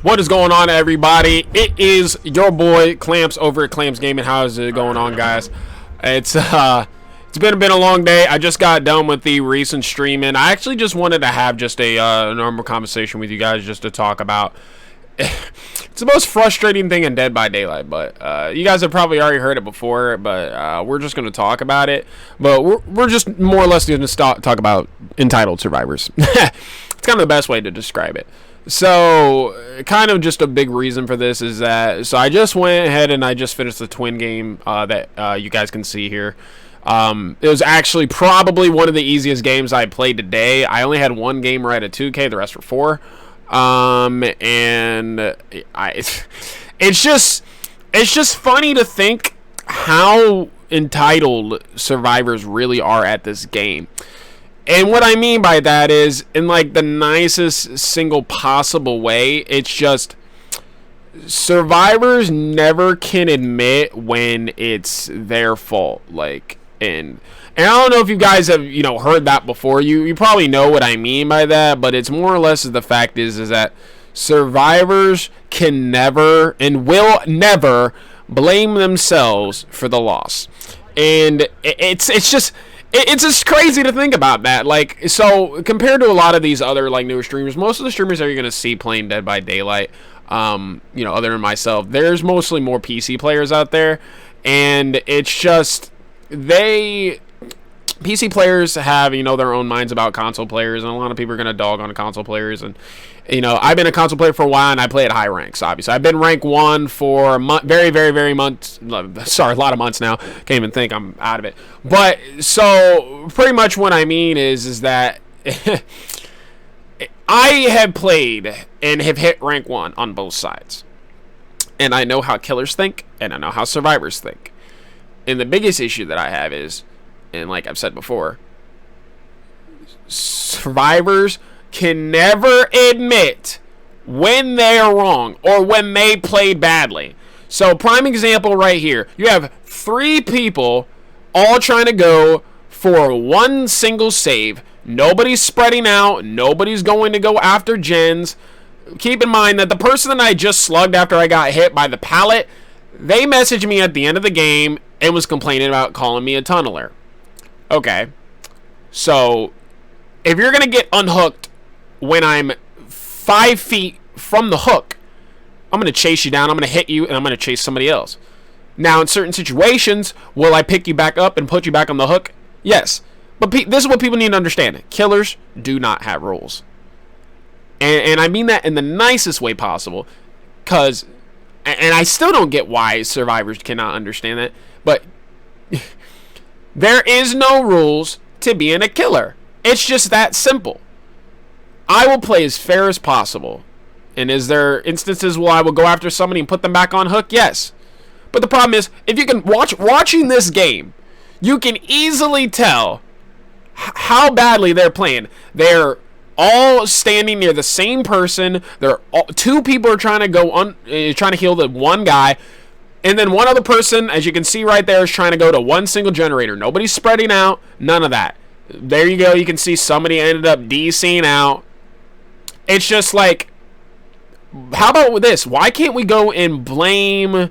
What is going on, everybody? It is your boy Clamps over at Clamps Gaming. How is it going on, guys? It's been a long day. I just got done with the recent streaming. I actually just wanted to have just a normal conversation with you guys just to talk about. It's the most frustrating thing in Dead by Daylight, but you guys have probably already heard it before, but we're just going to talk about it. But we're just more or less going to talk about entitled survivors. It's kind of the best way to describe it. So, kind of just a big reason for this is that, so I just went ahead and I just finished the twin game that you guys can see here. It was actually probably one of the easiest games I played today. I only had one game right at 2K, the rest were 4. It's just funny to think how entitled survivors really are at this game. And what I mean by that is, in like the nicest single possible way, it's just survivors never can admit when it's their fault. Like, and I don't know if you guys have, heard that before. You probably know what I mean by that, but it's more or less the fact is that survivors can never and will never blame themselves for the loss. And it's just crazy to think about that. Like, so compared to a lot of these other like newer streamers, most of the streamers that you're gonna see playing Dead by Daylight, other than myself, there's mostly more PC players out there, and it's just PC players have, their own minds about console players, and a lot of people are gonna dog on console players. And I've been a console player for a while, and I play at high ranks. Obviously, I've been rank 1 for very months. Sorry, a lot of months now. Can't even think. I'm out of it. But so pretty much what I mean is that I have played and have hit rank 1 on both sides, and I know how killers think, and I know how survivors think. And the biggest issue that I have is, and like I've said before, survivors can never admit when they are wrong or when they played badly. So, prime example right here. You have 3 people all trying to go for one single save. Nobody's spreading out. Nobody's going to go after gens. Keep in mind that the person that I just slugged after I got hit by the pallet, they messaged me at the end of the game and was complaining about calling me a tunneler. Okay. So, if you're going to get unhooked when I'm 5 feet from the hook, I'm going to chase you down, I'm going to hit you, and I'm going to chase somebody else. Now, in certain situations, will I pick you back up and put you back on the hook? Yes. But this is what people need to understand. Killers do not have rules. And I mean that in the nicest way possible. Because, and I still don't get why survivors cannot understand that, but there is no rules to being a killer. It's just that simple. I will play as fair as possible. And is there instances where I will go after somebody and put them back on hook? Yes. But the problem is, if you can watching this game, you can easily tell how badly they're playing. They're all standing near the same person. Two people are trying to trying to heal the one guy. And then one other person, as you can see right there, is trying to go to one single generator. Nobody's spreading out. None of that. There you go. You can see somebody ended up DCing out. It's just like, how about this? Why can't we go and blame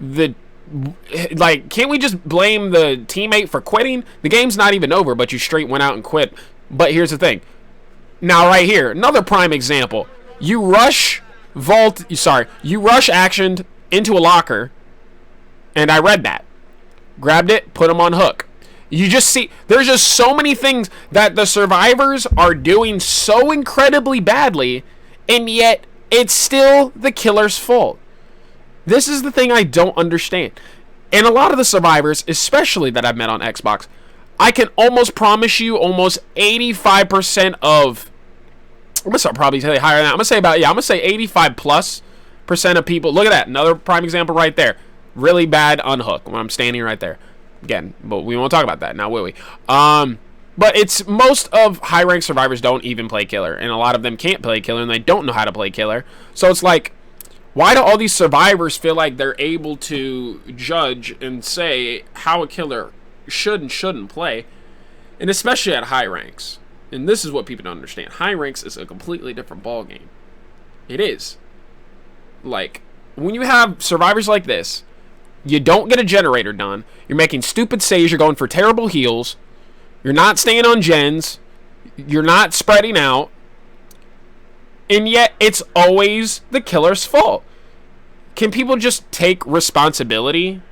can't we just blame the teammate for quitting? The game's not even over, but you straight went out and quit. But here's the thing. Now, right here, another prime example. You rush actioned into a locker, and I read that. Grabbed it, put them on hook. You just see, there's just so many things that the survivors are doing so incredibly badly, and yet it's still the killer's fault. This is the thing I don't understand. And a lot of the survivors, especially that I've met on Xbox, I can almost promise you almost 85% of, I'm going to probably say higher than that. I'm going to say 85+% of people. Look at that. Another prime example right there. Really bad unhook when I'm standing right there. Again, but we won't talk about that now, will we? But it's most of high rank survivors don't even play killer, and a lot of them can't play killer, and they don't know how to play killer. So it's like, why do all these survivors feel like they're able to judge and say how a killer should and shouldn't play, and especially at high ranks? And this is what people don't understand. High ranks is a completely different ball game. It is. Like, when you have survivors like this, you don't get a generator done. You're making stupid saves. You're going for terrible heals. You're not staying on gens. You're not spreading out. And yet, it's always the killer's fault. Can people just take responsibility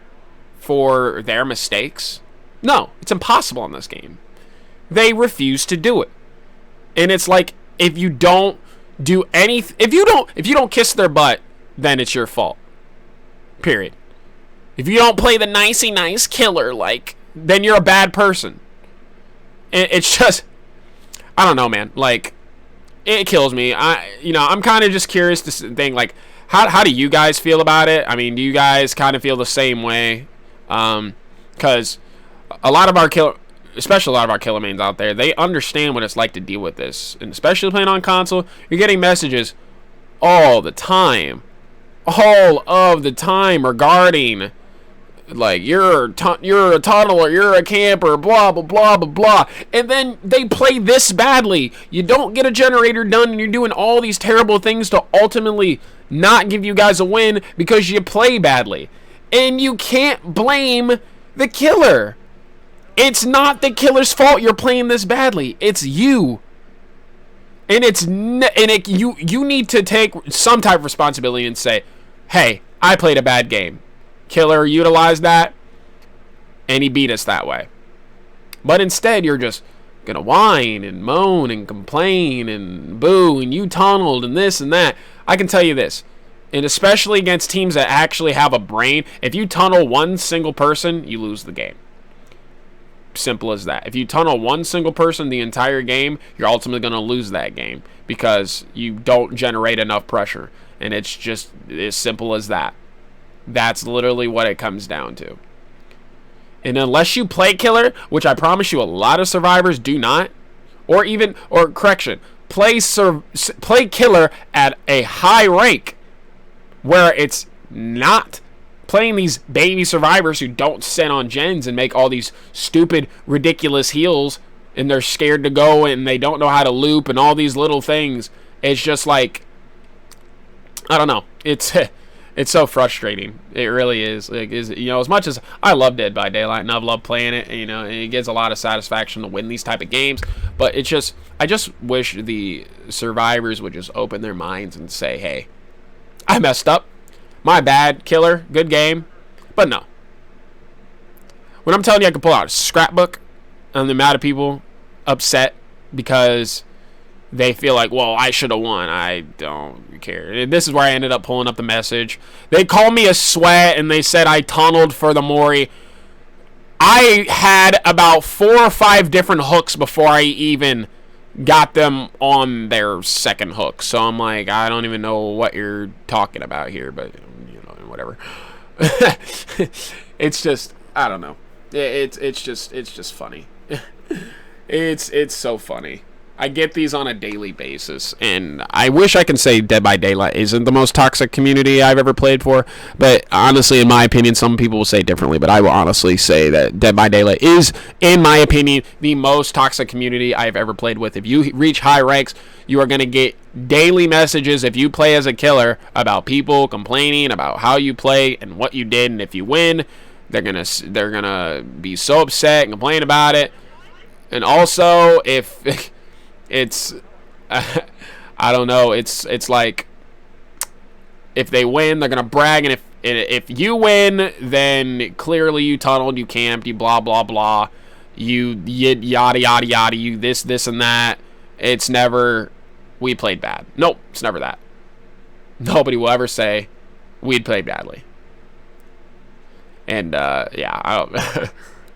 for their mistakes? No, it's impossible in this game. They refuse to do it. And it's like, if you don't do anything, if you don't kiss their butt, then it's your fault. Period. If you don't play the nicey nice killer, like, then you're a bad person. It's just, I don't know, man. Like, it kills me. I'm kind of just curious to think, like, how do you guys feel about it? I mean, do you guys kind of feel the same way? Because a lot of our especially a lot of our killer mains out there, they understand what it's like to deal with this. And especially playing on console, you're getting messages all the time. All of the time regarding, like, you're a tunneler, you're a camper, blah, blah, blah, blah, blah. And then they play this badly. You don't get a generator done, and you're doing all these terrible things to ultimately not give you guys a win because you play badly. And you can't blame the killer. It's not the killer's fault you're playing this badly. It's you. And you need to take some type of responsibility and say, hey, I played a bad game. Killer utilized that, and he beat us that way. But instead, you're just gonna whine and moan and complain and boo, and you tunneled and this and that. I can tell you this, and especially against teams that actually have a brain, if you tunnel one single person, you lose the game. Simple as that. If you tunnel one single person the entire game, you're ultimately going to lose that game because you don't generate enough pressure. And it's just as simple as that. That's literally what it comes down to. And unless you play killer, which I promise you a lot of survivors do not, play killer at a high rank where it's not playing these baby survivors who don't sit on gens and make all these stupid, ridiculous heals, and they're scared to go and they don't know how to loop and all these little things. It's just like, I don't know. It's so frustrating. It really is. Like, as much as I love Dead by Daylight and I've loved playing it, and it gives a lot of satisfaction to win these type of games, but I just wish the survivors would just open their minds and say, hey, I messed up. My bad, killer. Good game. But no. When I'm telling you I can pull out a scrapbook on the amount of people upset because they feel like, well, I should have won. I don't care. And this is where I ended up pulling up the message. They called me a sweat and they said I tunneled for the Mori. I had about 4 or 5 different hooks before I even got them on their second hook. So I'm like, I don't even know what you're talking about here, but whatever. It's just, I don't know. It's just funny. It's so funny. I get these on a daily basis, and I wish I could say Dead by Daylight isn't the most toxic community I've ever played for, but honestly, in my opinion, some people will say differently, but I will honestly say that Dead by Daylight is, in my opinion, the most toxic community I've ever played with. If you reach high ranks, you are going to get daily messages if you play as a killer about people complaining about how you play and what you did, and if you win, they're gonna be so upset and complain about it. And also, if it's I don't know, it's like if they win, they're gonna brag, and if you win, then clearly you tunneled, you camped, you blah blah blah, you yada yada yada, you this and that. It's never we played bad. Nope, it's never that. Nobody will ever say we'd played badly. And yeah, I don't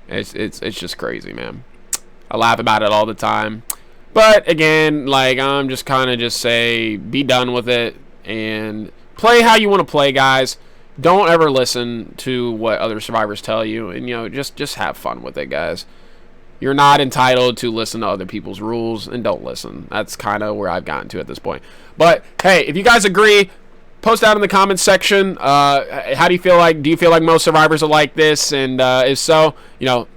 it's just crazy, man. I laugh about it all the time. But again, like, I'm just kind of just say, be done with it and play how you want to play, guys. Don't ever listen to what other survivors tell you, and just have fun with it, guys. You're not entitled to listen to other people's rules, and don't listen. That's kind of where I've gotten to at this point. But hey, if you guys agree, post out in the comments section. How do you feel like? Do you feel like most survivors are like this? And if so,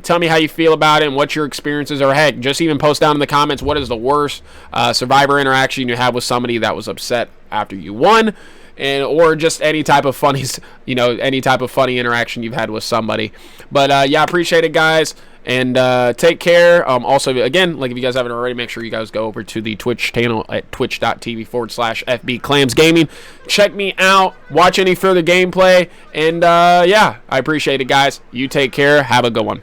tell me how you feel about it and what your experiences are. Heck, just even post down in the comments what is the worst survivor interaction you have with somebody that was upset after you won, and or just any type of funny, any type of funny interaction you've had with somebody. But yeah, appreciate it, guys. And take care. Also, again, like if you guys haven't already, make sure you guys go over to the Twitch channel at twitch.tv/FB Clams Gaming. Check me out. Watch any further gameplay. And yeah, I appreciate it, guys. You take care. Have a good one.